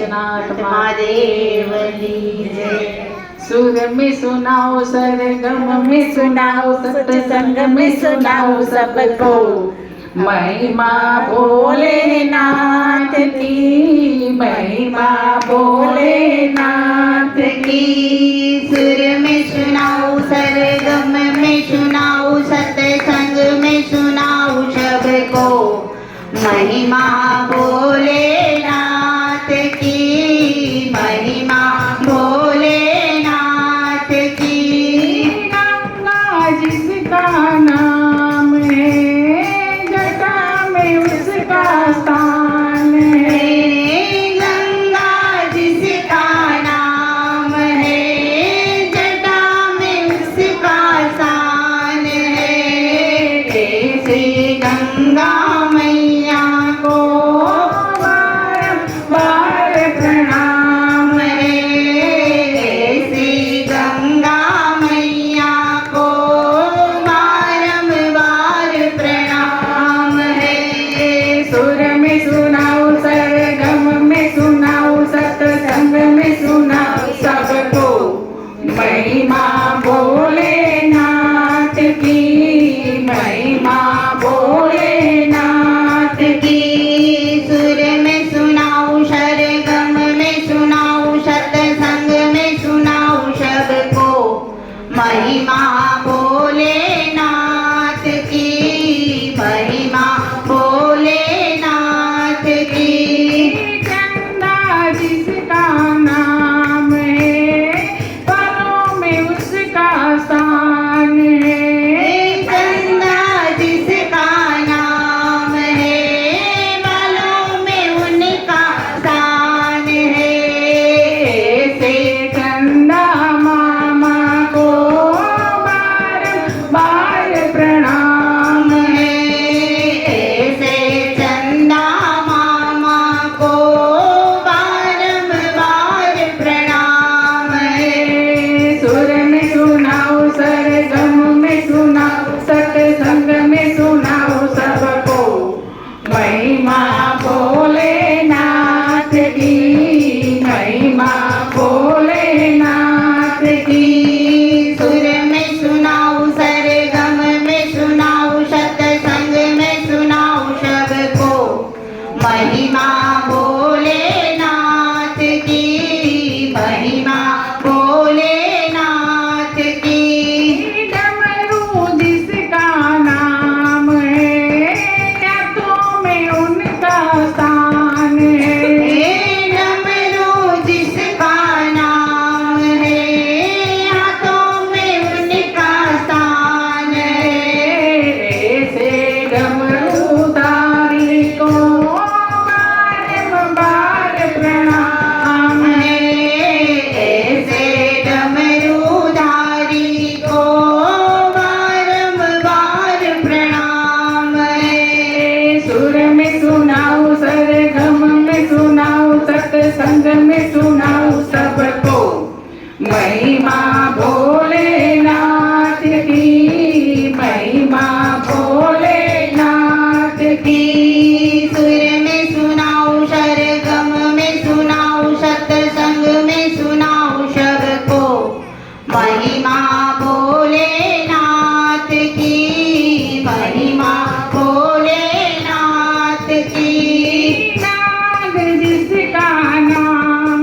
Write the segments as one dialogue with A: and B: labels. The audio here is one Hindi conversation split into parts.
A: बैजनाथ महादेव की जय। सुर में सुनाओ, सरगम में सुनाओ, सत्संग में सुनाओ सबको महिमा भोलेनाथ की, महिमा भोलेनाथ की।
B: सुर में सुनाओ, सरगम में सुनाओ, सत्संग में सुनाओ सबको महिमा भोलेनाथ की, महिमा भोलेनाथ की।
A: गंगा जिसका नाम है, जटा में उसका स्थान है।
B: गंगा जिसका नाम है, जटा में उसका स्थान है।
A: ऐसे
B: गंगा मैया को
A: बार
B: प्रणाम है। ऐसी गंगा मैया को बारंबार प्रणाम है।
A: सुर में सुनाओ, सरगम में सुनाओ, सत्संग में सुनाओ सबको महिमा भोलेनाथ की, महिमा भोलेनाथ की।
B: सुर में सुनाओ, सरगम में सुनाओ, सत्संग में सुनाओ सबको महिमा भोलेनाथ की, महिमा भोलेनाथ की।
A: चंदा जिसका नाम है, परों में उसका स्थान है।
B: गंगा जिसका नाम है, बालों में उनका स्थान है।
A: ऐसे चंदा मामा को बार प्रणाम है।
B: ऐसे चंदा मामा को बारंबार प्रणाम है।
A: सुर में सुनाओ, सरगम में सुनाओ, सत्संग में सुनाओ सबको महिमा भोलेनाथ की, महिमा भोलेनाथ की।
B: सुर में सुनाओ, सरगम में सुनाओ, सत्संग में सुनाओ सबको महिमा भोलेनाथ की, महिमा भोलेनाथ की।
A: डमरू जिसका नाम है, हाथों में उनका स्थान है।
B: डमरू जिसका नाम है, हाथों में उनका स्थान है।
A: ऐसे डमरूधारी को बार प्रणाम है।
B: ऐसे डमरूधारी को बारंबार प्रणाम है।
A: सुर में सुनाओ, सरगम में सुनाओ, सत्संग में सुनाओ सबको महिमा भोलेनाथ की, महिमा भोलेनाथ की।
B: सुर में सुनाओ, सरगम में सुनाओ, सत्संग में सुनाओ सबको महिमा भोलेनाथ की, महिमा भोलेनाथ की।
A: नाग जिसका नाम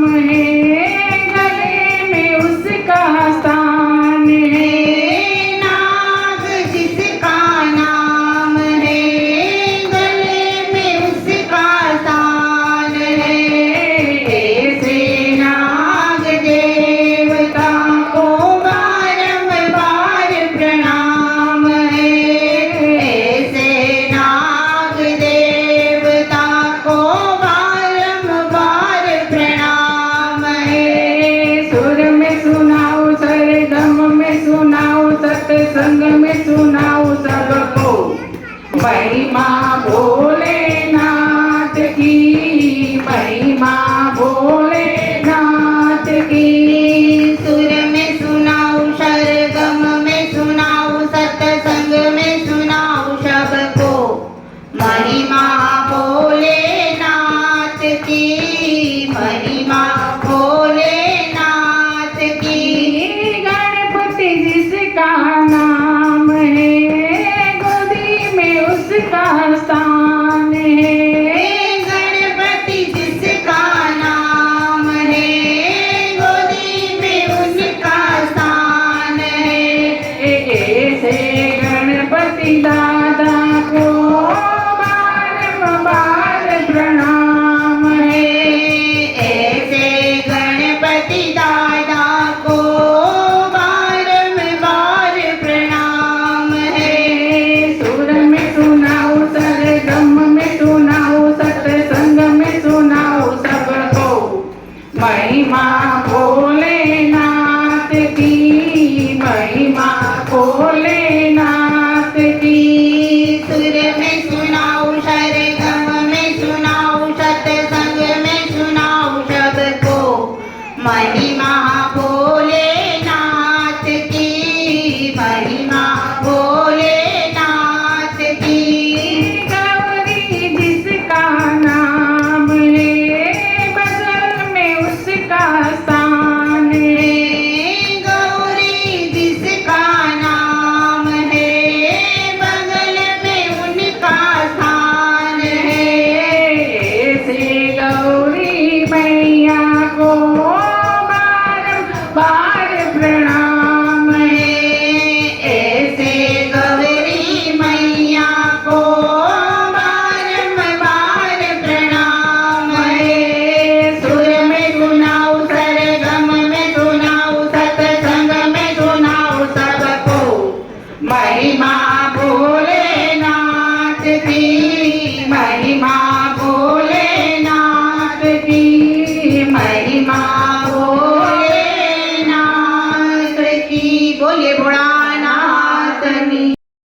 B: महिमा भोलेनाथ की
A: गणपति जिसका नाम है गोदी में उसका स्थान है
B: गणपति जिसका नाम है गोदी में उसका स्थान है
A: ऐसे गणपति दादा को बारंबार प्रणाम है
B: ऐसे गणपति दादा को बारंबार प्रणाम है
A: सुर में सुनाओ सरगम में सुनाओ सत्संग में सुनाओ सबको महिमा भोलेनाथ की महिमा भोलेनाथ की
B: सुर में सुनाओ सरगम में सुनाओ सत्संग में सुनाओ सबको महिमा